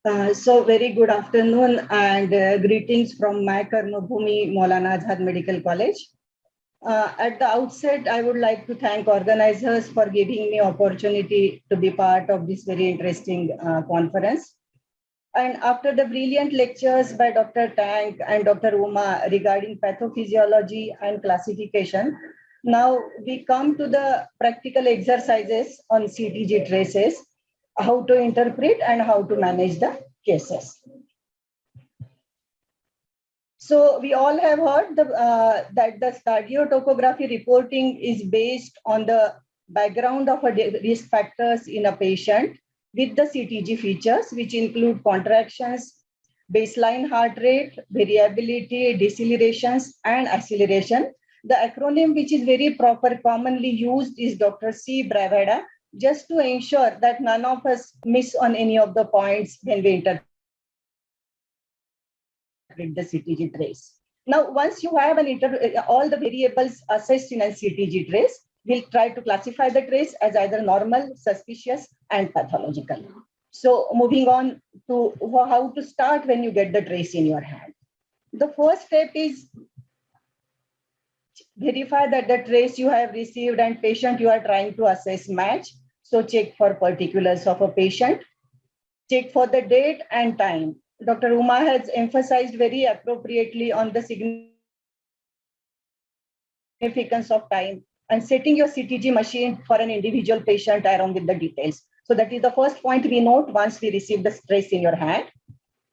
So very good afternoon and greetings from my Karmabhumi Maulana Azad Medical College. At the outset, I would like to thank organizers for giving me opportunity to be part of this very interesting conference. And after the brilliant lectures by Dr. Tank and Dr. Uma regarding pathophysiology and classification, now we come to the practical exercises on CTG traces, how to interpret and how to manage the cases. So we all have heard that the cardiotopography reporting is based on the background of risk factors in a patient with the CTG features, which include contractions, baseline heart rate, variability, decelerations, and acceleration. The acronym which is very proper, commonly used is Dr. C. Bravada, just to ensure that none of us miss on any of the points when we interpret the CTG trace. Now, once you have all the variables assessed in a CTG trace, we'll try to classify the trace as either normal, suspicious, and pathological. So moving on to how to start when you get the trace in your hand. The first step is verify that the trace you have received and patient you are trying to assess match. So check for particulars of a patient, check for the date and time. Dr. Uma has emphasized very appropriately on the significance of time and setting your CTG machine for an individual patient along with the details. So that is the first point we note once we receive the trace in your hand.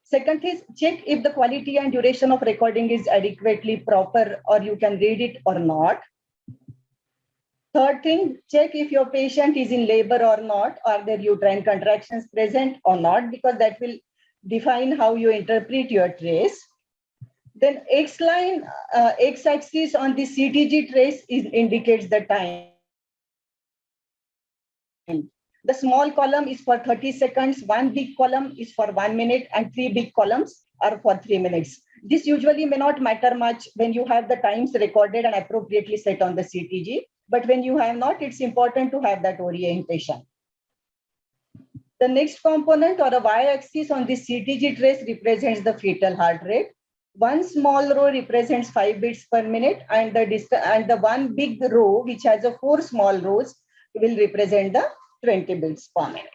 Second is check if the quality and duration of recording is adequately proper or you can read it or not. Third thing, check if your patient is in labor or not. Are there uterine contractions present or not? Because that will define how you interpret your trace. Then X-line, X-axis on the CTG trace indicates the time. The small column is for 30 seconds, one big column is for 1 minute, and 3 big columns are for 3 minutes. This usually may not matter much when you have the times recorded and appropriately set on the CTG, but when you have not, it's important to have that orientation. The next component or a y-axis on the CTG trace represents the fetal heart rate. One small row represents 5 beats per minute, and the one big row, which has 4 small rows, will represent the 20 beats per minute.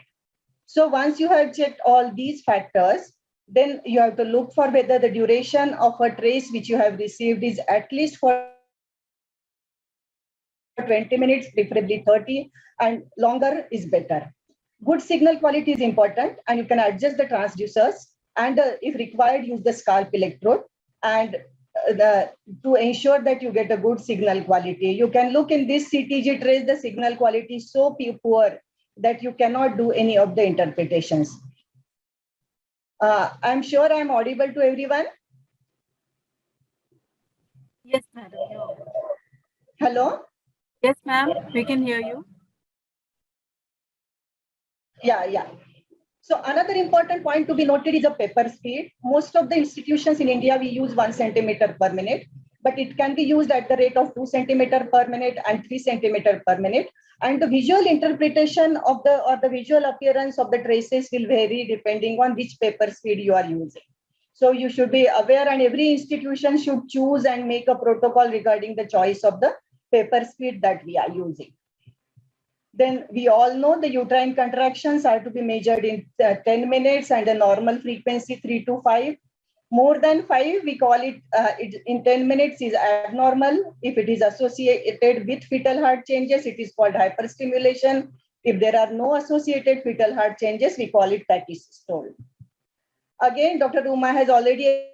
So once you have checked all these factors, then you have to look for whether the duration of a trace which you have received is at least for 20 minutes, preferably 30, and longer is better. Good signal quality is important, and you can adjust the transducers, and if required, use the scalp electrode, and to ensure that you get a good signal quality. You can look in this CTG trace, the signal quality is so poor that you cannot do any of the interpretations. I'm sure I'm audible to everyone. Yes, madam. Hello? Yes, ma'am. We can hear you. Yeah. So another important point to be noted is a paper speed. Most of the institutions in India, we use 1 centimeter per minute, but it can be used at the rate of 2 centimeter per minute and 3 centimeter per minute. And the visual interpretation of the visual appearance of the traces will vary depending on which paper speed you are using. So you should be aware, and every institution should choose and make a protocol regarding the choice of the paper speed that we are using. Then we all know the uterine contractions are to be measured in 10 minutes and a normal frequency 3 to 5. More than 5, we call it in 10 minutes is abnormal. If it is associated with fetal heart changes, it is called hyperstimulation. If there are no associated fetal heart changes, we call it tachysystole. Again, Dr. Uma has already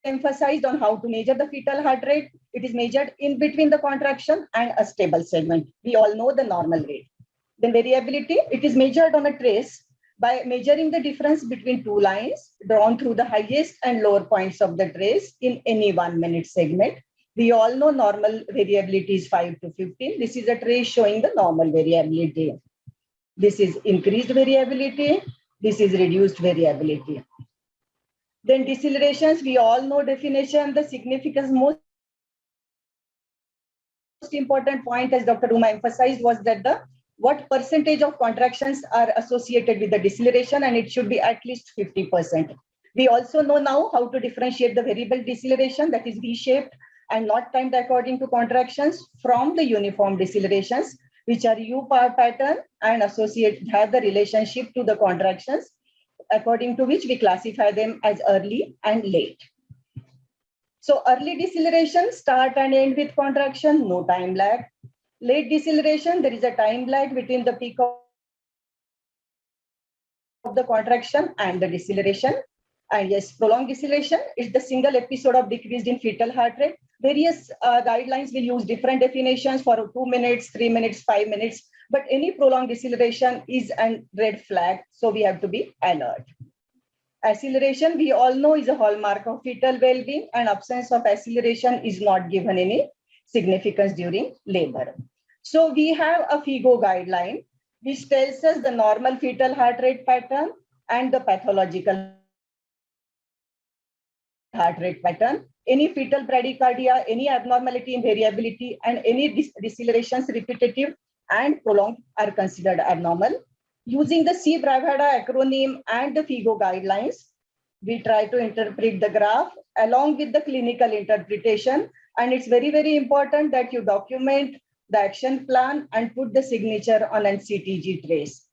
emphasized on how to measure the fetal heart rate. It is measured in between the contraction and a stable segment. We all know the normal rate. Then variability, it is measured on a trace by measuring the difference between 2 lines drawn through the highest and lower points of the trace in any 1 minute segment. We all know normal variability is 5 to 15. This is a trace showing the normal variability. This is increased variability. This is reduced variability. Then decelerations, we all know definition. The significance, most important point, as Dr. Uma emphasized, was that the what percentage of contractions are associated with the deceleration, and it should be at least 50%. We also know now how to differentiate the variable deceleration, that is V-shaped and not timed according to contractions, from the uniform decelerations, which are U-bar pattern and have the relationship to the contractions, according to which we classify them as early and late. So early deceleration start and end with contraction, no time lag. Late deceleration, there is a time lag between the peak of the contraction and the deceleration. And yes, prolonged deceleration is the single episode of decreased in fetal heart rate. Various guidelines will use different definitions for 2 minutes, 3 minutes, 5 minutes, but any prolonged deceleration is a red flag, so we have to be alert. Acceleration, we all know, is a hallmark of fetal well-being, and absence of acceleration is not given any significance during labor. So we have a FIGO guideline, which tells us the normal fetal heart rate pattern and the pathological heart rate pattern. Any fetal bradycardia, any abnormality in variability, and any decelerations repetitive and prolonged are considered abnormal. Using the C-Bravada acronym and the FIGO guidelines, we try to interpret the graph along with the clinical interpretation. And it's very, very important that you document the action plan and put the signature on an CTG trace.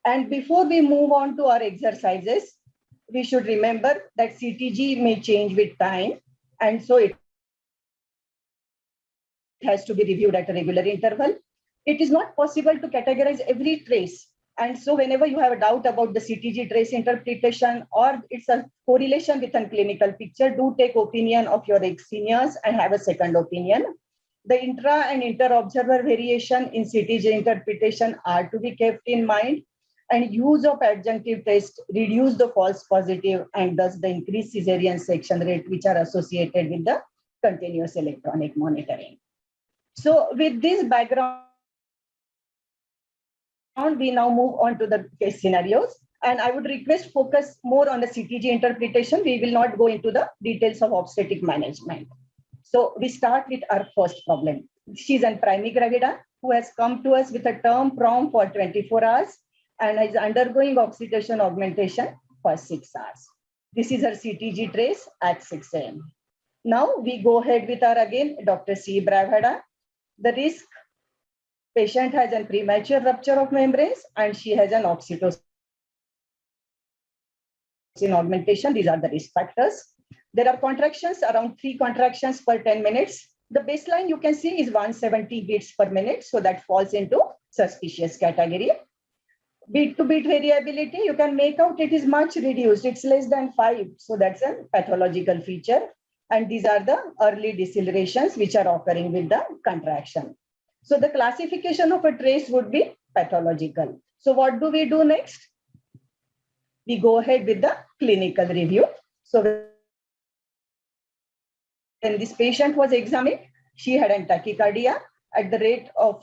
And before we move on to our exercises, we should remember that CTG may change with time, and so it has to be reviewed at a regular interval. It is not possible to categorize every trace. And so whenever you have a doubt about the CTG trace interpretation or it's a correlation with a clinical picture, do take opinion of your seniors and have a second opinion. The intra and inter-observer variation in CTG interpretation are to be kept in mind, and use of adjunctive test reduce the false positive and thus the increased cesarean section rate, which are associated with the continuous electronic monitoring. So with this background, we now move on to the case scenarios, and I would request focus more on the CTG interpretation. We will not go into the details of obstetric management. So we start with our first problem. She's a primigravida who has come to us with a term PROM for 24 hours and is undergoing oxytocin augmentation for 6 hours. This is her CTG trace at 6 a.m. Now we go ahead with our again, Dr. C. Bravada. The risk: patient has a premature rupture of membranes and she has an oxytocin augmentation. These are the risk factors. There are contractions, around 3 contractions per 10 minutes. The baseline you can see is 170 beats per minute. So that falls into suspicious category. Beat to beat variability, you can make out it is much reduced. It's less than 5. So that's a pathological feature. And these are the early decelerations which are occurring with the contraction. So the classification of a trace would be pathological. So what do we do next? We go ahead with the clinical review. So when this patient was examined, she had a tachycardia at the rate of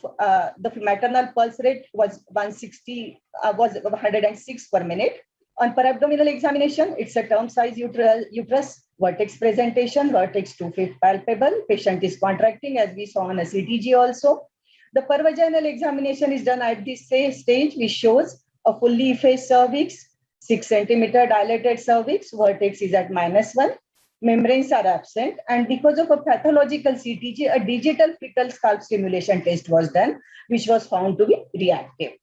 the maternal pulse rate was 106 per minute. On perabdominal examination, it's a term size uterus, vertex presentation, vertex 2/5 palpable. Patient is contracting, as we saw on a CTG also. The pervaginal examination is done at this stage, which shows a fully effaced cervix, 6 centimeter dilated cervix, vertex is at -1. Membranes are absent, and because of a pathological CTG, a digital fetal scalp stimulation test was done, which was found to be reactive.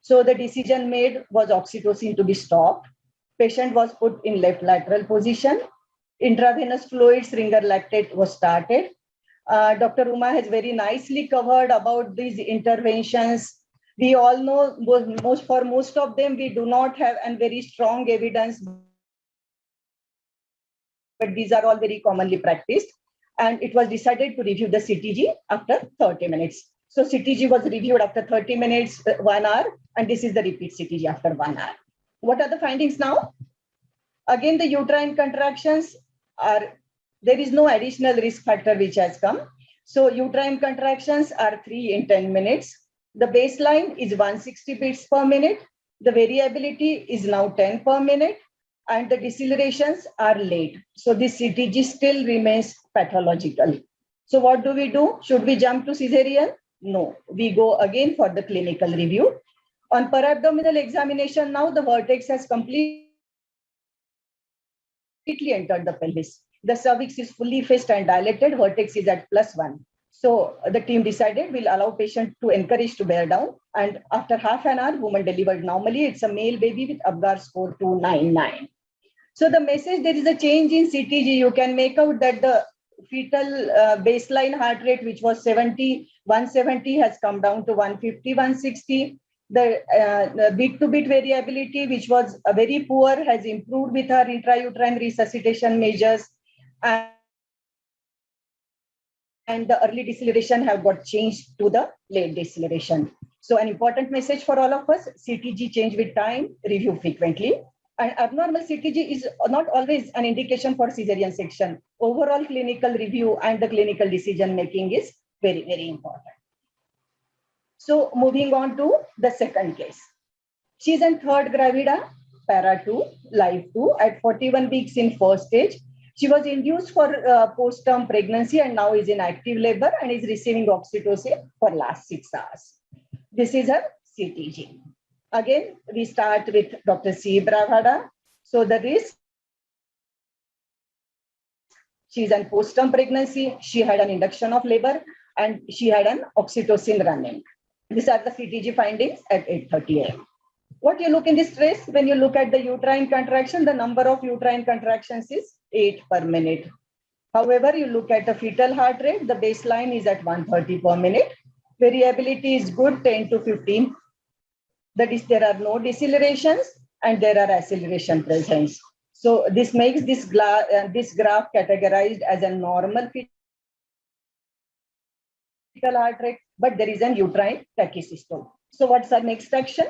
So the decision made was oxytocin to be stopped. Patient was put in left lateral position. Intravenous fluids, ringer lactate was started. Dr. Uma has very nicely covered about these interventions. We all know for most of them, we do not have a very strong evidence, but these are all very commonly practiced. And it was decided to review the CTG after 30 minutes. So CTG was reviewed after 30 minutes, 1 hour, and this is the repeat CTG after 1 hour. What are the findings now? Again, the uterine contractions are, there is no additional risk factor which has come. So uterine contractions are 3 in 10 minutes. The baseline is 160 beats per minute. The variability is now 10 per minute. And the decelerations are late. So this CTG still remains pathological. So what do we do? Should we jump to cesarean? No, we go again for the clinical review. On perabdominal examination, now the vertex has completely entered the pelvis. The cervix is fully effaced and dilated, vertex is at +1. So the team decided we'll allow patient to encourage to bear down. And after half an hour, woman delivered normally. It's a male baby with Apgar score 299. So the message, there is a change in CTG. You can make out that the fetal baseline heart rate, which was 170 has come down to 150, 160. The bit-to-bit variability, which was very poor, has improved with her intrauterine resuscitation measures. And the early deceleration have got changed to the late deceleration. So an important message for all of us, CTG change with time, review frequently. And abnormal CTG is not always an indication for cesarean section. Overall clinical review and the clinical decision making is very, very important. So moving on to the second case. She's in third gravida, para 2, live 2 at 41 weeks in first stage. She was induced for post-term pregnancy and now is in active labor and is receiving oxytocin for last 6 hours. This is her CTG. Again, we start with Dr. C. Bravada. So the risk, she's in post-term pregnancy, she had an induction of labor and she had an oxytocin running. These are the CTG findings at 8:30 a.m. What you look in this trace, when you look at the uterine contraction, the number of uterine contractions is 8 per minute. However, you look at the fetal heart rate, the baseline is at 130 per minute. Variability is good, 10 to 15. That is, there are no decelerations and there are acceleration presence. So this makes this graph categorized as a normal fetal heart rate, but there is an uterine tachysystole. So what's our next action?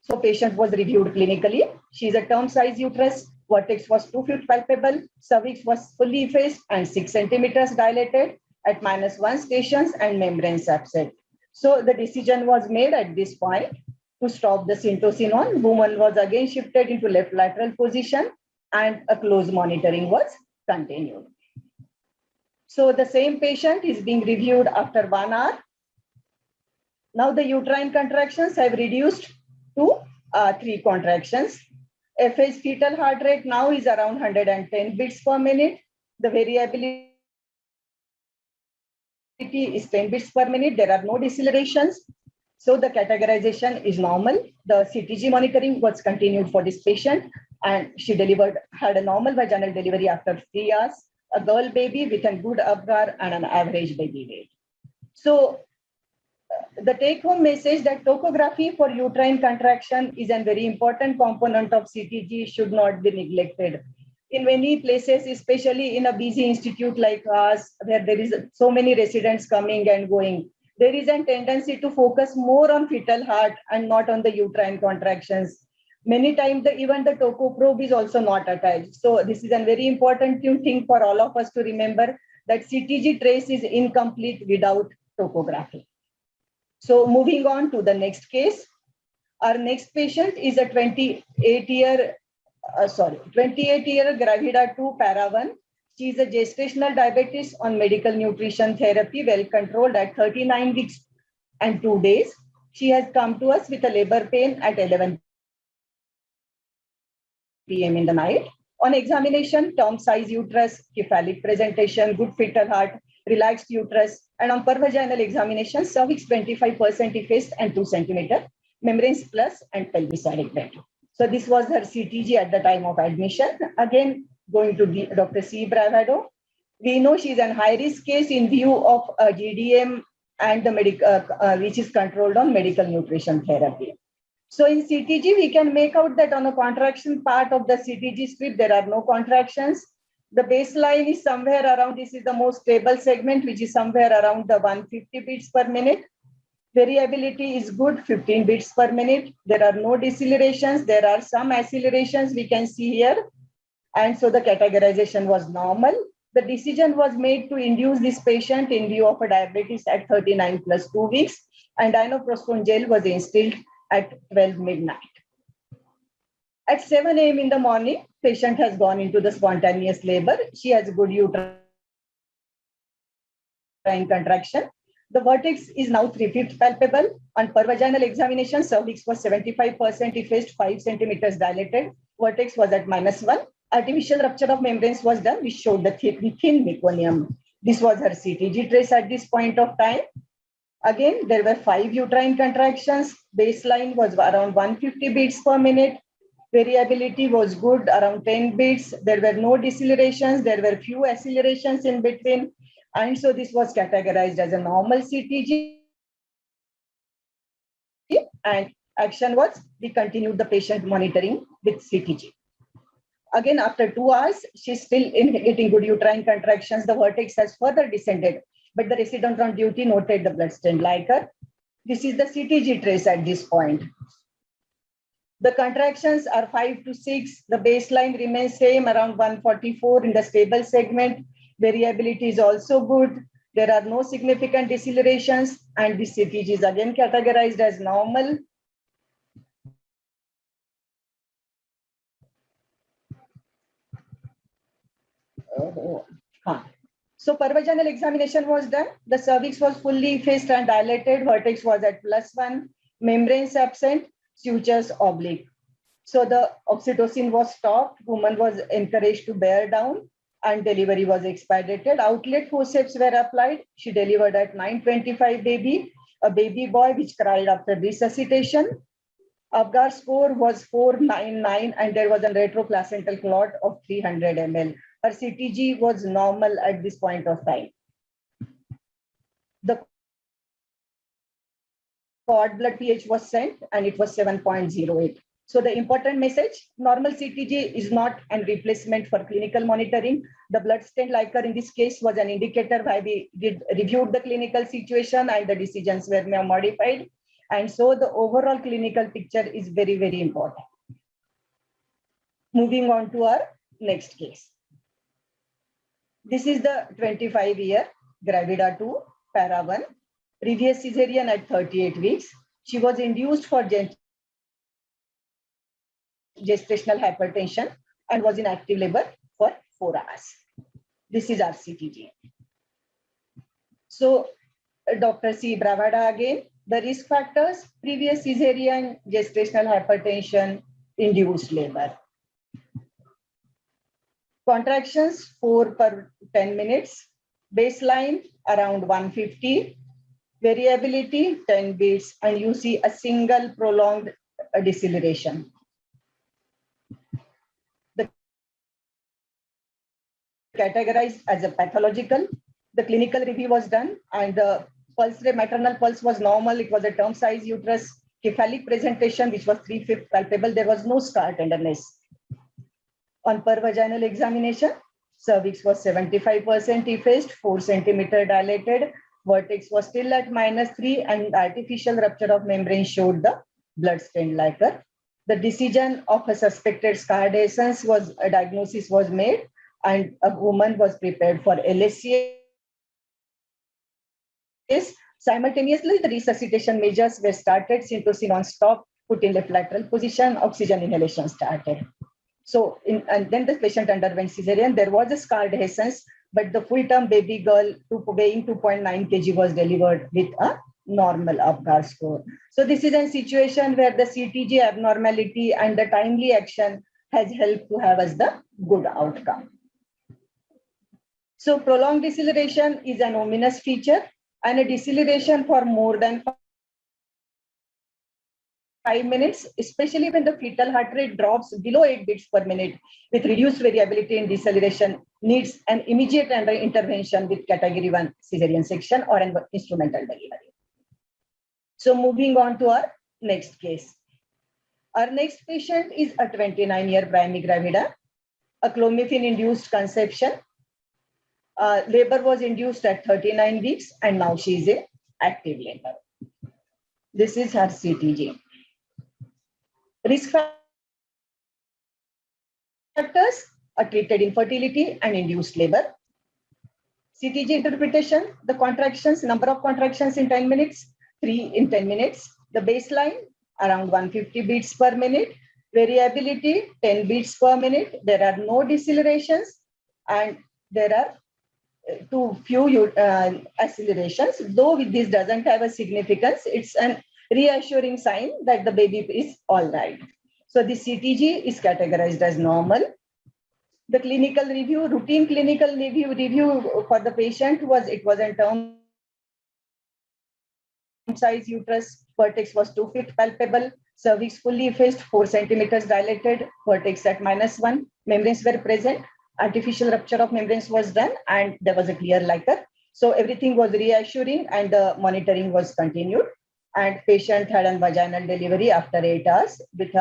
So patient was reviewed clinically. She is a term size uterus. Vertex was 2 feet palpable. Cervix was fully effaced and 6 centimeters dilated at -1 stations and membranes absent. So the decision was made at this point to stop the syntocin on. Woman was again shifted into left lateral position and a close monitoring was continued. So the same patient is being reviewed after 1 hour. Now the uterine contractions have reduced to 3 contractions. FH fetal heart rate now is around 110 beats per minute. The variability is 10 beats per minute. There are no decelerations. So the categorization is normal. The CTG monitoring was continued for this patient and she had a normal vaginal delivery after 3 hours, a girl baby with a good Apgar and an average baby weight. So the take-home message that topography for uterine contraction is a very important component of CTG, should not be neglected. In many places, especially in a busy institute like us, where there is so many residents coming and going, there is a tendency to focus more on fetal heart and not on the uterine contractions. Many times, even the topo probe is also not attached. So this is a very important thing for all of us to remember, that CTG trace is incomplete without topography. So moving on to the next case, our next patient is a 28-year gravida 2 para 1. She is a gestational diabetes on medical nutrition therapy, well controlled at 39 weeks and 2 days. She has come to us with a labor pain at 11 p.m. in the night. On examination, term size uterus, cephalic presentation, good fetal heart, relaxed uterus, and on pervaginal examination, cervix 25% effaced and 2 centimeter, membranes plus and pelvis adequate. So this was her CTG at the time of admission. Again, going to Dr. C. Bravado. We know she's a high-risk case in view of GDM and the which is controlled on medical nutrition therapy. So in CTG, we can make out that on the contraction part of the CTG strip, there are no contractions. The baseline is somewhere around, this is the most stable segment, which is somewhere around the 150 beats per minute. Variability is good, 15 beats per minute. There are no decelerations. There are some accelerations we can see here. And so the categorization was normal. The decision was made to induce this patient in view of a diabetes at 39 plus 2 weeks. And dinoprostone gel was instilled at 12 midnight. At 7 a.m. in the morning, patient has gone into the spontaneous labor. She has good uterine contraction. The vertex is now 3/5 palpable. On pervaginal examination, cervix was 75% effaced, 5 centimeters dilated. Vertex was at -1. Artificial rupture of membranes was done, which showed the thin meconium. This was her CTG trace at this point of time. Again, there were 5 uterine contractions. Baseline was around 150 beats per minute. Variability was good, around 10 beats. There were no decelerations. There were few accelerations in between. And so this was categorized as a normal CTG. And action was, we continued the patient monitoring with CTG. Again, after 2 hours, she's still getting good uterine contractions. The vertex has further descended, but the resident on duty noted the bloodstained liquor. This is the CTG trace at this point. The contractions are 5 to 6. The baseline remains same, around 144 in the stable segment. Variability is also good. There are no significant decelerations, and the CTG is again categorized as normal. So pervaginal examination was done. The cervix was fully effaced and dilated. Vertex was at +1. Membranes absent. Sutures oblique. So the oxytocin was stopped. Woman was encouraged to bear down, and delivery was expedited. Outlet forceps were applied. She delivered at 9:25 baby, a baby boy which cried after resuscitation. Apgar score was 499, and there was a retroplacental clot of 300 ml. Her CTG was normal at this point of time. The cord blood pH was sent, and it was 7.08. So the important message, normal CTG is not a replacement for clinical monitoring. The bloodstained liquor in this case was an indicator why we reviewed the clinical situation and the decisions were modified. And so the overall clinical picture is very, very important. Moving on to our next case. This is the 25-year Gravida 2, Para 1, previous cesarean at 38 weeks. She was induced for gestational hypertension and was in active labor for 4 hours. This is our CTG. So Dr. C. Bravada again, the risk factors, previous cesarean, gestational hypertension, induced labor. Contractions 4 per 10 minutes, baseline around 150, variability 10 beats, and you see a single prolonged deceleration. The categorized as a pathological. The clinical review was done, and the pulse rate, maternal pulse was normal. It was a term size uterus, cephalic presentation, which was 3/5 palpable. There was no scar tenderness. On pervaginal examination, cervix was 75% effaced, 4 centimeter dilated. Vertex was still at -3, and artificial rupture of membrane showed the bloodstained liquor. The decision of a suspected scar dehiscence was, a diagnosis was made, and a woman was prepared for LSCS. Simultaneously, the resuscitation measures were started, syntocin on stop, put in left lateral position, oxygen inhalation started. So, and then the patient underwent cesarean. There was a scar dehiscence, but the full-term baby girl weighing 2.9 kg was delivered with a normal Apgar score. So this is a situation where the CTG abnormality and the timely action has helped to have us the good outcome. So prolonged deceleration is an ominous feature, and a deceleration for more than 5 minutes, especially when the fetal heart rate drops below 8 beats per minute with reduced variability in deceleration, needs an immediate intervention with category 1 cesarean section or an instrumental delivery. So moving on to our next case. Our next patient is a 29-year primary gravida, a clomiphene-induced conception. Labor was induced at 39 weeks, and now she is in active labor. This is her CTG. Risk factors are treated infertility and induced labor. CTG interpretation, the contractions, number of contractions in 10 minutes, 3 in 10 minutes. The baseline, around 150 beats per minute. Variability, 10 beats per minute. There are no decelerations, and there are to few accelerations, though this doesn't have a significance. It's an reassuring sign that the baby is all right. So the CTG is categorized as normal. The clinical review, routine clinical review for the patient was in term size uterus, vertex was 2 feet palpable, cervix fully effaced, 4 centimeters dilated, vertex at -1, membranes were present, artificial rupture of membranes was done, and there was a clear liquor. So everything was reassuring and the monitoring was continued. And patient had a vaginal delivery after 8 hours with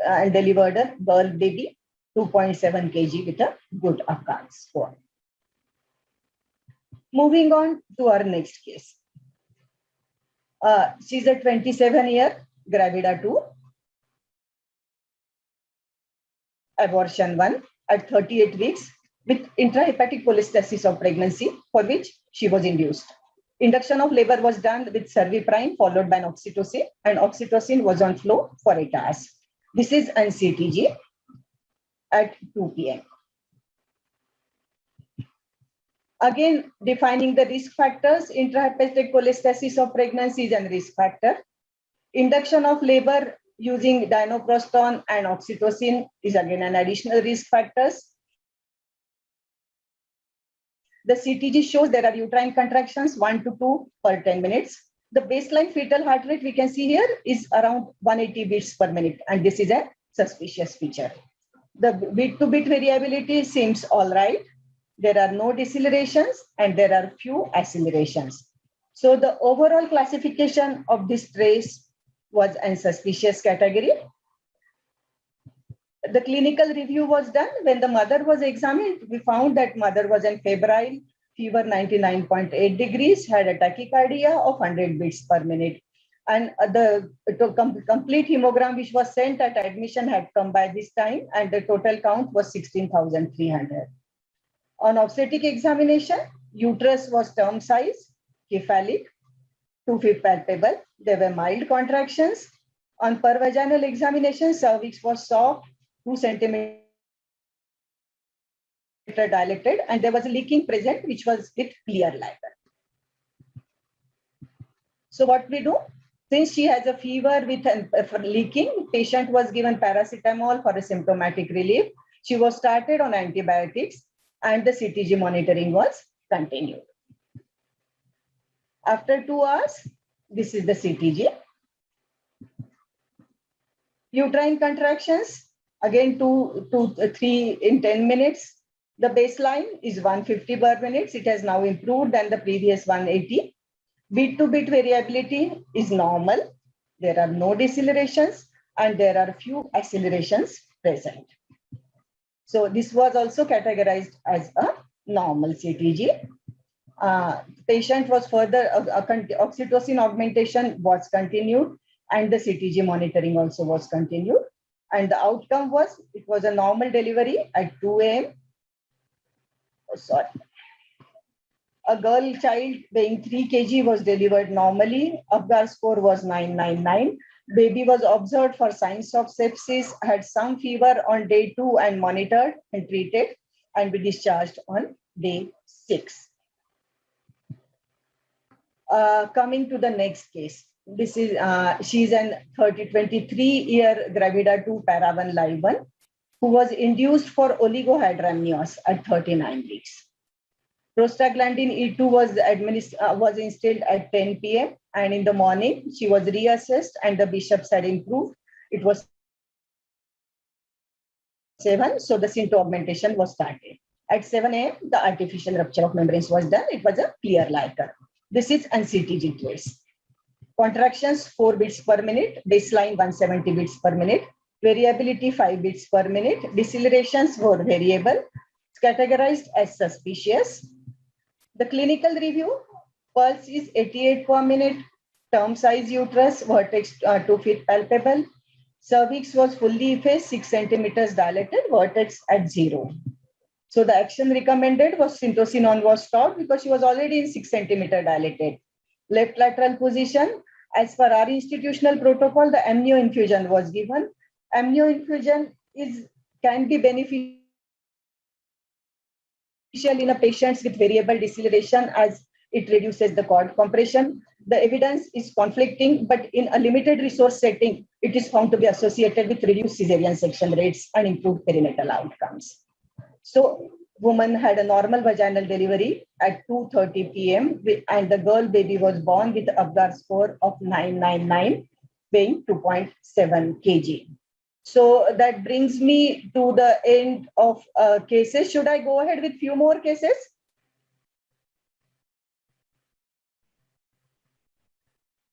and delivered a girl baby, 2.7 kg with a good ACAR score. Moving on to our next case. She's a 27-year gravida 2, abortion 1 at 38 weeks with intrahepatic cholestasis of pregnancy, for which she was induced. Induction of labor was done with Serviprime followed by an oxytocin, and oxytocin was on flow for 8 hours. This is an CTG at 2 p.m. Again, defining the risk factors, intrahepatic cholestasis of pregnancy is a risk factor. Induction of labor using dinoproston and oxytocin is again an additional risk factors. The CTG shows there are uterine contractions 1 to 2 per 10 minutes. The baseline fetal heart rate we can see here is around 180 beats per minute, and this is a suspicious feature. The bit-to-bit variability seems all right. There are no decelerations and there are few accelerations. So the overall classification of this trace was in suspicious category. The clinical review was done. When the mother was examined, we found that mother was in febrile, fever 99.8 degrees, had a tachycardia of 100 beats per minute. And the complete hemogram which was sent at admission had come by this time, and the total count was 16,300. On obstetric examination, uterus was term size, cephalic, 2 feet palpable. There were mild contractions. On pervaginal examination, cervix was soft, 2 centimeter dilated, and there was a leaking present, which was with clear liquor. So what we do? Since she has a fever with leaking, patient was given paracetamol for a symptomatic relief. She was started on antibiotics, and the CTG monitoring was continued. After 2 hours, this is the CTG. Uterine contractions, again 2 to 3 in 10 minutes. The baseline is 150 per minute. It has now improved than the previous 180. Bit-to-bit variability is normal. There are no decelerations and there are few accelerations present. So this was also categorized as a normal CTG. Patient was further, oxytocin augmentation was continued, and the CTG monitoring also was continued. And the outcome was, it was a normal delivery at 2 a.m. Oh, sorry. A girl child weighing 3 kg was delivered normally. APGAR score was 999. Baby was observed for signs of sepsis, had some fever on day 2 and monitored and treated, and be discharged on day 6. Coming to the next case. This is, she's an 23-year gravida 2 para1 live 1 who was induced for oligohydramnios at 39 weeks. Prostaglandin E2 was instilled at 10 p.m. and in the morning she was reassessed and the bishops had improved. It was 7, so the Synto augmentation was started. At 7 a.m., the artificial rupture of membranes was done. It was a clear lighter. This is an CTG case. Contractions 4 beats per minute, baseline 170 beats per minute, variability 5 beats per minute, decelerations were variable, categorized as suspicious. The clinical review, pulse is 88 per minute, term size uterus, vertex 2 feet palpable, cervix was fully effaced, 6 centimeters dilated, vertex at 0. So the action recommended was syntocinon was stopped because she was already in 6 centimeter dilated. Left lateral position, as per our institutional protocol, the amnio infusion was given. Amnio infusion can be beneficial in a patients with variable deceleration as it reduces the cord compression. The evidence is conflicting, but in a limited resource setting, it is found to be associated with reduced cesarean section rates and improved perinatal outcomes. So woman had a normal vaginal delivery at 2:30 p.m. and the girl baby was born with Apgar score of 999, weighing 2.7 kg. So that brings me to the end of cases. Should I go ahead with few more cases?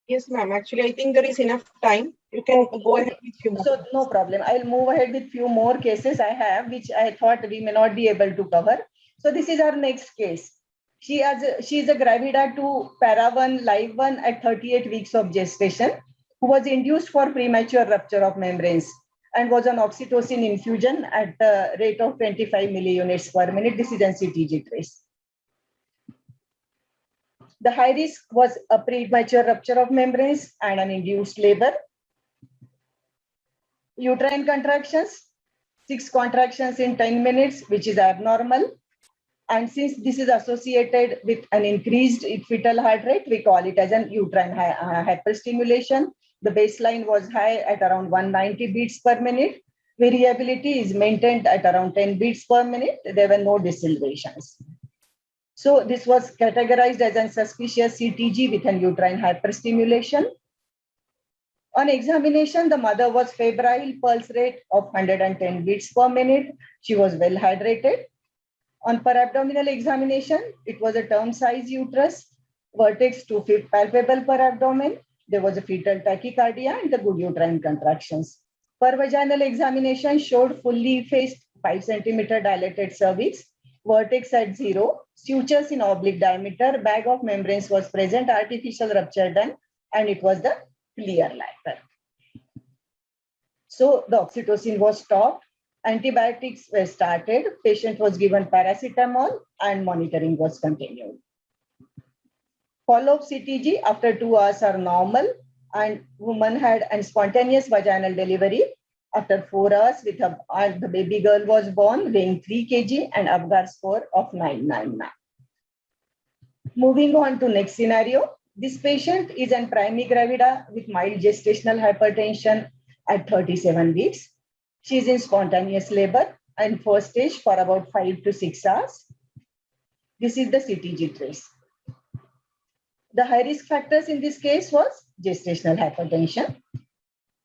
Yes, ma'am. Actually, I think there is enough time. You can go ahead with few more. So no problem. I'll move ahead with few more cases I have, which I thought we may not be able to cover. So this is our next case. She is a gravida to para 1 live 1 at 38 weeks of gestation, who was induced for premature rupture of membranes and was on oxytocin infusion at the rate of 25 milliunits per minute. This is an CTG trace. The high risk was a premature rupture of membranes and an induced labor. Uterine contractions, 6 contractions in 10 minutes, which is abnormal. And since this is associated with an increased fetal heart rate, we call it as an uterine hyperstimulation. The baseline was high at around 190 beats per minute. Variability is maintained at around 10 beats per minute. There were no decelerations. So this was categorized as a suspicious CTG with an uterine hyperstimulation. On examination, the mother was febrile, pulse rate of 110 beats per minute. She was well hydrated. On perabdominal examination, it was a term size uterus, vertex 2/5 palpable per abdomen. There was a fetal tachycardia and the good uterine contractions. Per vaginal examination showed fully effaced 5 centimeter dilated cervix, vertex at 0, sutures in oblique diameter, bag of membranes was present, artificial rupture done, and it was the clear ladder. So the oxytocin was stopped, antibiotics were started, patient was given paracetamol, and monitoring was continued. Follow-up CTG after 2 hours are normal, and woman had a spontaneous vaginal delivery after 4 hours with and the baby girl was born weighing 3 kg and Apgar score of 999. Moving on to next scenario. This patient is a primary gravida with mild gestational hypertension at 37 weeks. She is in spontaneous labor and first stage for about 5 to 6 hours. This is the CTG trace. The high risk factors in this case was gestational hypertension.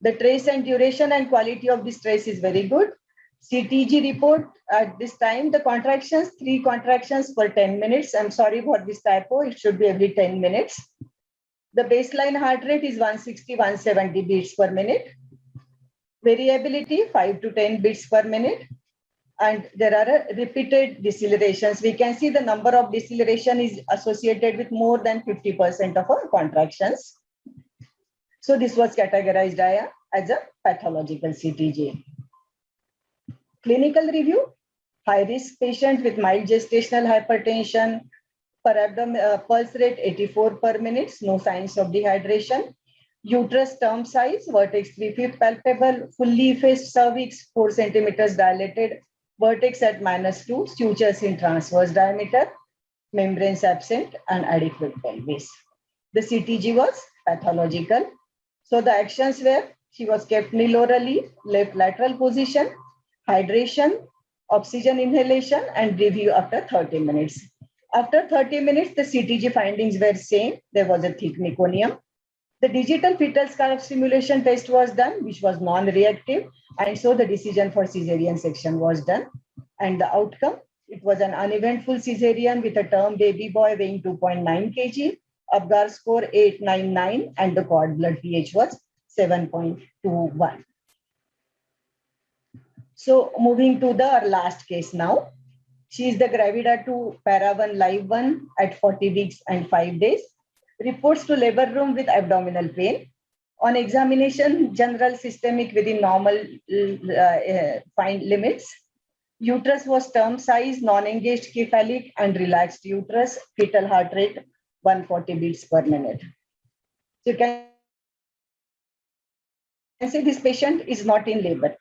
The trace and duration and quality of this trace is very good. CTG report at this time, the contractions, 3 contractions per 10 minutes. I'm sorry for this typo, it should be every 10 minutes. The baseline heart rate is 160, 170 beats per minute. Variability 5 to 10 beats per minute. And there are repeated decelerations. We can see the number of deceleration is associated with more than 50% of our contractions. So this was categorized as a pathological CTG. Clinical review, high risk patient with mild gestational hypertension, per abdomen, pulse rate 84 per minute, no signs of dehydration. Uterus term size, vertex 3/5 palpable, fully effaced cervix, 4 centimeters dilated, vertex at -2, sutures in transverse diameter, membranes absent, and adequate pelvis. The CTG was pathological. So the actions were, she was kept nilorally, left lateral position, hydration, oxygen inhalation, and review after 30 minutes. After 30 minutes, the CTG findings were same. There was a thick meconium. The digital fetal scalp stimulation test was done, which was non-reactive. And so the decision for cesarean section was done. And the outcome, it was an uneventful cesarean with a term baby boy weighing 2.9 kg, Apgar score 899, and the cord blood pH was 7.21. So moving to the last case now. She is the gravida to para 1 live 1 at 40 weeks and 5 days. Reports to labor room with abdominal pain. On examination, general systemic within normal fine limits. Uterus was term size, non-engaged cephalic and relaxed uterus, fetal heart rate 140 beats per minute. So you can say this patient is not in labor.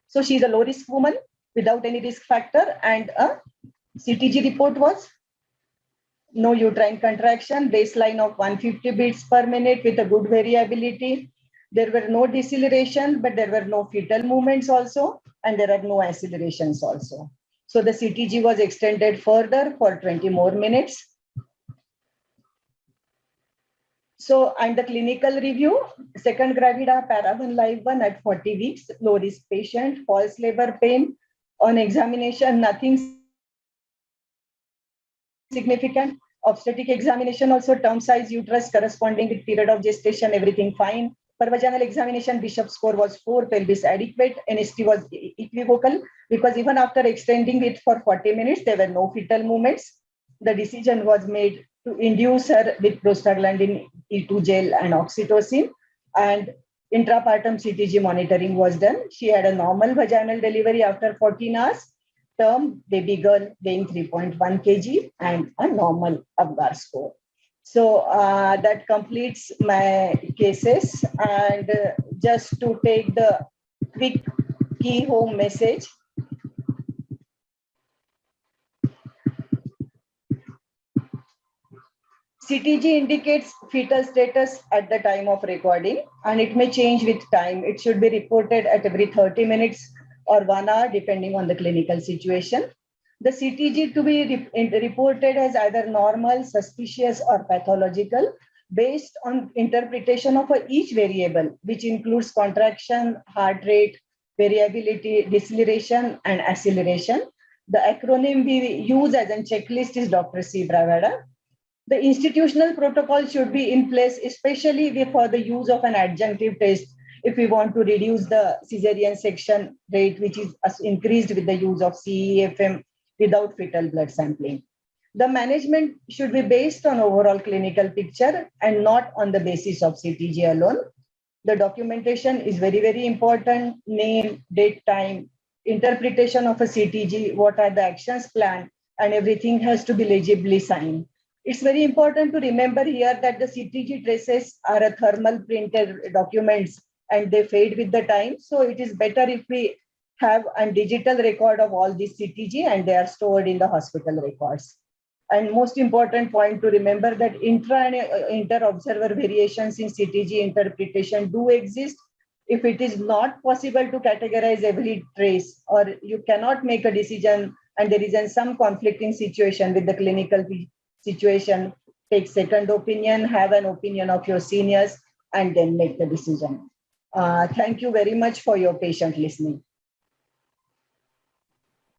So she is a low risk woman without any risk factor and a CTG report was no uterine contraction, baseline of 150 beats per minute with a good variability. There were no deceleration, but there were no fetal movements also, and there are no accelerations also. So the CTG was extended further for 20 more minutes. So, and the clinical review, second gravida, paragon live one at 40 weeks, low risk patient, false labor pain. On examination, nothing significant. Obstetric examination also, term size uterus corresponding with period of gestation, everything fine. Per vaginal examination, Bishop score was 4, pelvis adequate, NST was equivocal because even after extending it for 40 minutes, there were no fetal movements. The decision was made to induce her with prostaglandin E2 gel and oxytocin, and intrapartum CTG monitoring was done. She had a normal vaginal delivery after 14 hours. Term baby girl weighing 3.1 kg and a normal Apgar score. So that completes my cases. And just to take the quick key home message. CTG indicates fetal status at the time of recording, and it may change with time. It should be reported at every 30 minutes or 1 hour, depending on the clinical situation. The CTG to be reported as either normal, suspicious, or pathological based on interpretation of each variable, which includes contraction, heart rate, variability, deceleration, and acceleration. The acronym we use as a checklist is Dr. C. Bravada. The institutional protocol should be in place, especially for the use of an adjunctive test if we want to reduce the cesarean section rate, which is increased with the use of CEFM without fetal blood sampling. The management should be based on overall clinical picture and not on the basis of CTG alone. The documentation is very, very important. Name, date, time, interpretation of a CTG, what are the actions planned, and everything has to be legibly signed. It's very important to remember here that the CTG traces are a thermal printed documents and they fade with the time. So it is better if we have a digital record of all these CTG and they are stored in the hospital records. And most important point to remember that intra and inter-observer variations in CTG interpretation do exist. If it is not possible to categorize every trace, or you cannot make a decision and there is some conflicting situation with the clinical situation, take second opinion, have an opinion of your seniors, and then make the decision. Thank you very much for your patient listening.